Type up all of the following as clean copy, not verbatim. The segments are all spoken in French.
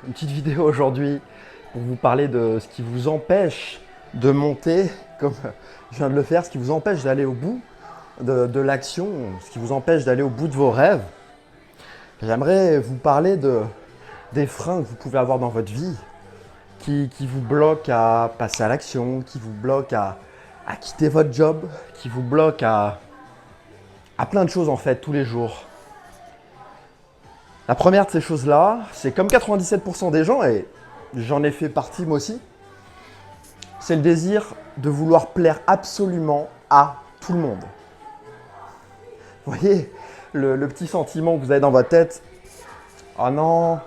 une petite vidéo aujourd'hui pour vous parler de ce qui vous empêche de monter, comme je viens de le faire, ce qui vous empêche d'aller au bout de l'action, ce qui vous empêche d'aller au bout de vos rêves. J'aimerais vous parler des freins que vous pouvez avoir dans votre vie qui vous bloquent à passer à l'action, qui vous bloquent à quitter votre job, qui vous bloquent à plein de choses en fait tous les jours. La première de ces choses-là, c'est comme 97% des gens, et j'en ai fait partie moi aussi, c'est le désir de vouloir plaire absolument à tout le monde. Vous voyez, le petit sentiment que vous avez dans votre tête, « Oh non,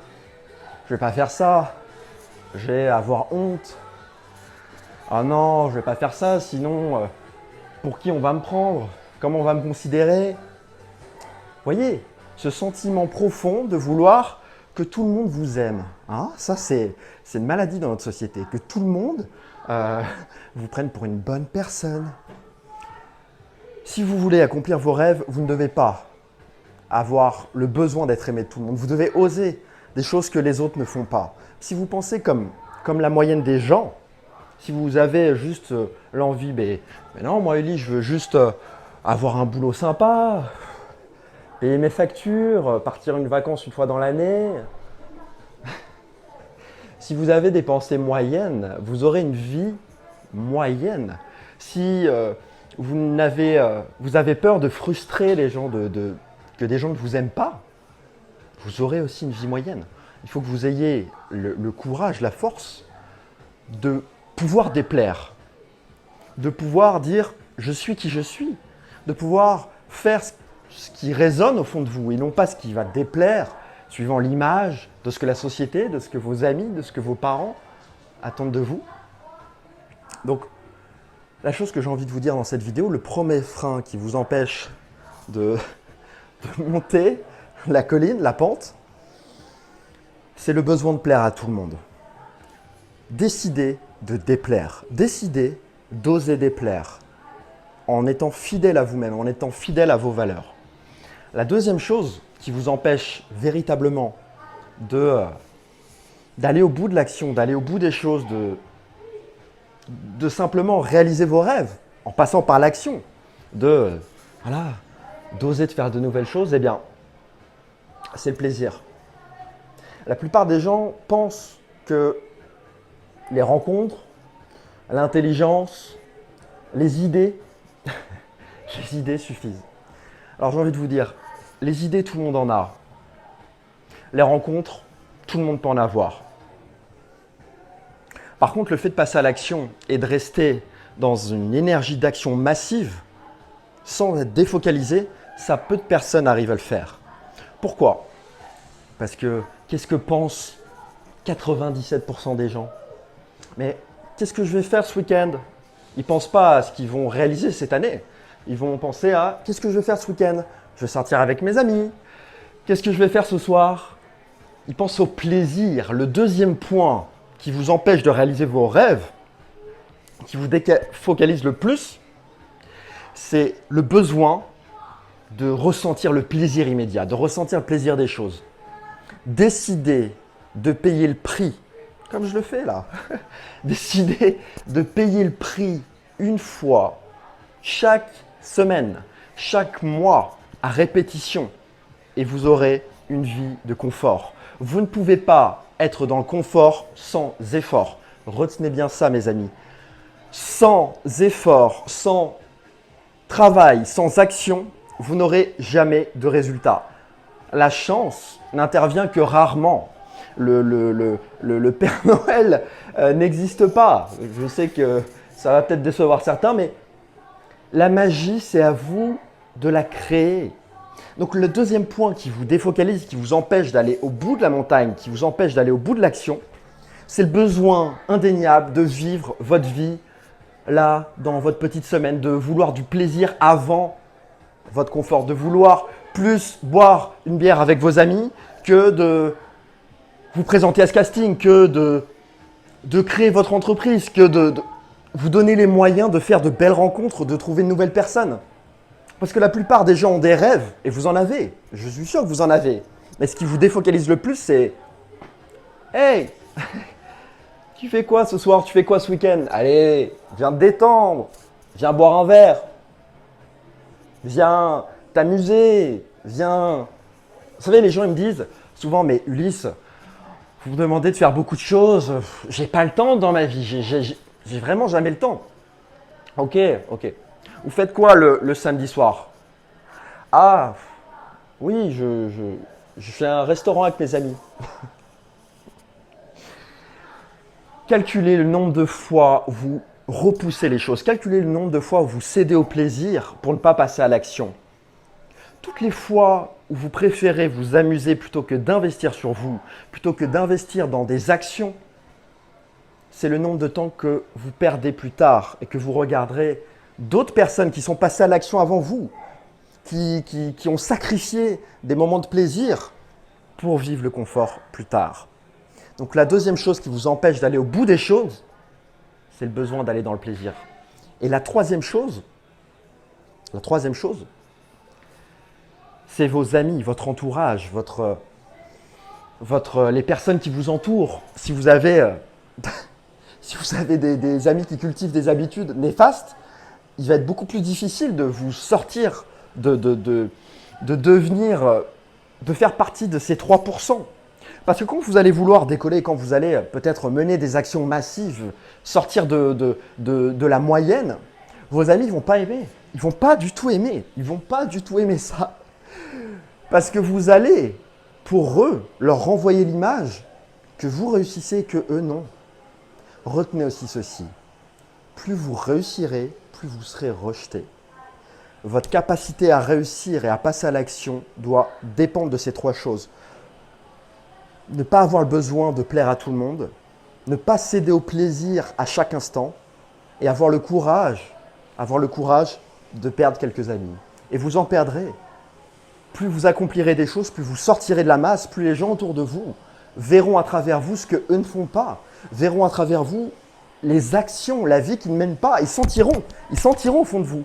je vais pas faire ça, je vais avoir honte. Oh non, je vais pas faire ça, sinon pour qui on va me prendre? Comment on va me considérer ?» Vous voyez, ce sentiment profond de vouloir que tout le monde vous aime. Hein, ça, c'est une maladie dans notre société. Que tout le monde vous prenne pour une bonne personne. Si vous voulez accomplir vos rêves, vous ne devez pas avoir le besoin d'être aimé de tout le monde. Vous devez oser des choses que les autres ne font pas. Si vous pensez comme la moyenne des gens, si vous avez juste l'envie, mais non, moi Élie, je veux juste avoir un boulot sympa, payer mes factures, partir une vacance une fois dans l'année. Si vous avez des pensées moyennes, vous aurez une vie moyenne. Si vous avez peur de frustrer les gens, que des gens ne vous aiment pas, vous aurez aussi une vie moyenne. Il faut que vous ayez le courage, la force de pouvoir déplaire, de pouvoir dire « je suis qui je suis », de pouvoir faire ce qui résonne au fond de vous et non pas ce qui va déplaire suivant l'image de ce que la société, de ce que vos amis, de ce que vos parents attendent de vous. Donc, la chose que j'ai envie de vous dire dans cette vidéo, le premier frein qui vous empêche de monter la colline, la pente, c'est le besoin de plaire à tout le monde. Décidez de déplaire, décidez d'oser déplaire en étant fidèle à vous-même, en étant fidèle à vos valeurs. La deuxième chose qui vous empêche véritablement d'aller au bout de l'action, d'aller au bout des choses, de simplement réaliser vos rêves en passant par l'action, d'oser de faire de nouvelles choses, eh bien, c'est le plaisir. La plupart des gens pensent que les rencontres, l'intelligence, les idées suffisent. Alors j'ai envie de vous dire, les idées, tout le monde en a. Les rencontres, tout le monde peut en avoir. Par contre, le fait de passer à l'action et de rester dans une énergie d'action massive, sans être défocalisé, ça peu de personnes arrivent à le faire. Pourquoi? Parce que qu'est-ce que pensent 97% des gens? Mais qu'est-ce que je vais faire ce week-end? Ils ne pensent pas à ce qu'ils vont réaliser cette année. Ils vont penser à qu'est-ce que je vais faire ce week-end? Je vais sortir avec mes amis. Qu'est-ce que je vais faire ce soir? Ils pensent au plaisir. Le deuxième point qui vous empêche de réaliser vos rêves, qui vous focalise le plus, c'est le besoin de ressentir le plaisir immédiat, de ressentir le plaisir des choses. Décidez de payer le prix, comme je le fais là. Décidez de payer le prix une fois, chaque semaine, chaque mois, à répétition, et vous aurez une vie de confort. Vous ne pouvez pas être dans le confort sans effort. Retenez bien ça, mes amis. Sans effort, sans travail, sans action, vous n'aurez jamais de résultat. La chance n'intervient que rarement. Le Père Noël n'existe pas. Je sais que ça va peut-être décevoir certains, mais la magie, c'est à vous de la créer. Donc le deuxième point qui vous défocalise, qui vous empêche d'aller au bout de la montagne, qui vous empêche d'aller au bout de l'action, c'est le besoin indéniable de vivre votre vie là, dans votre petite semaine, de vouloir du plaisir avant votre confort, de vouloir plus boire une bière avec vos amis que de vous présenter à ce casting, que de créer votre entreprise, que de vous donner les moyens de faire de belles rencontres, de trouver de nouvelles personnes. Parce que la plupart des gens ont des rêves, et vous en avez, je suis sûr que vous en avez. Mais ce qui vous défocalise le plus, c'est Hey, tu fais quoi ce soir? Tu fais quoi ce week-end? Allez, viens te détendre. Viens boire un verre. Viens t'amuser. Viens. Vous savez, les gens ils me disent souvent, mais Ulysse, vous me demandez de faire beaucoup de choses. J'ai pas le temps dans ma vie. J'ai vraiment jamais le temps. Ok, ok. Vous faites quoi le samedi soir? Ah, oui, je fais un restaurant avec mes amis. Calculez le nombre de fois où vous repoussez les choses. Calculez le nombre de fois où vous cédez au plaisir pour ne pas passer à l'action. Toutes les fois où vous préférez vous amuser plutôt que d'investir sur vous, plutôt que d'investir dans des actions, c'est le nombre de temps que vous perdez plus tard et que vous regarderez d'autres personnes qui sont passées à l'action avant vous, qui ont sacrifié des moments de plaisir pour vivre le confort plus tard. Donc la deuxième chose qui vous empêche d'aller au bout des choses, c'est le besoin d'aller dans le plaisir. Et la troisième chose, c'est vos amis, votre entourage, les personnes qui vous entourent. Si vous avez, des amis qui cultivent des habitudes néfastes, il va être beaucoup plus difficile de vous sortir, de devenir, de faire partie de ces 3%. Parce que quand vous allez vouloir décoller, quand vous allez peut-être mener des actions massives, sortir de la moyenne, vos amis ne vont pas aimer. Ils ne vont pas du tout aimer. Ils ne vont pas du tout aimer ça. Parce que vous allez, pour eux, leur renvoyer l'image que vous réussissez et que eux non. Retenez aussi ceci. Plus vous réussirez, plus vous serez rejeté. Votre capacité à réussir et à passer à l'action doit dépendre de ces trois choses. Ne pas avoir le besoin de plaire à tout le monde, ne pas céder au plaisir à chaque instant et avoir le courage de perdre quelques amis. Et vous en perdrez. Plus vous accomplirez des choses, plus vous sortirez de la masse, plus les gens autour de vous verront à travers vous ce qu'eux ne font pas, verront à travers vous les actions, la vie qu'ils ne mènent pas. Ils sentiront au fond de vous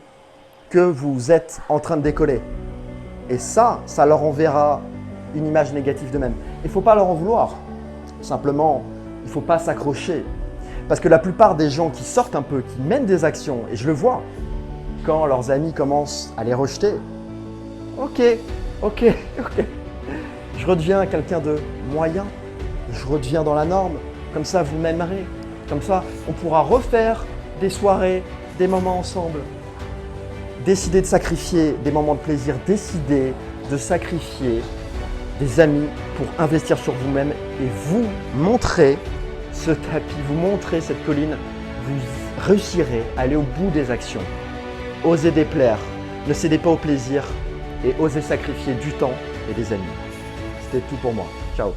que vous êtes en train de décoller. Et ça leur enverra une image négative d'eux-mêmes. Il ne faut pas leur en vouloir. Simplement, il ne faut pas s'accrocher. Parce que la plupart des gens qui sortent un peu, qui mènent des actions, et je le vois, quand leurs amis commencent à les rejeter, ok, je redeviens quelqu'un de moyen, je redeviens dans la norme, comme ça vous m'aimerez, comme ça on pourra refaire des soirées, des moments ensemble. Décidez de sacrifier des moments de plaisir, décidez de sacrifier des amis pour investir sur vous-même et vous montrer ce tapis, vous montrer cette colline, vous réussirez à aller au bout des actions. Osez déplaire, ne cédez pas au plaisir et osez sacrifier du temps et des amis. C'était tout pour moi. Ciao.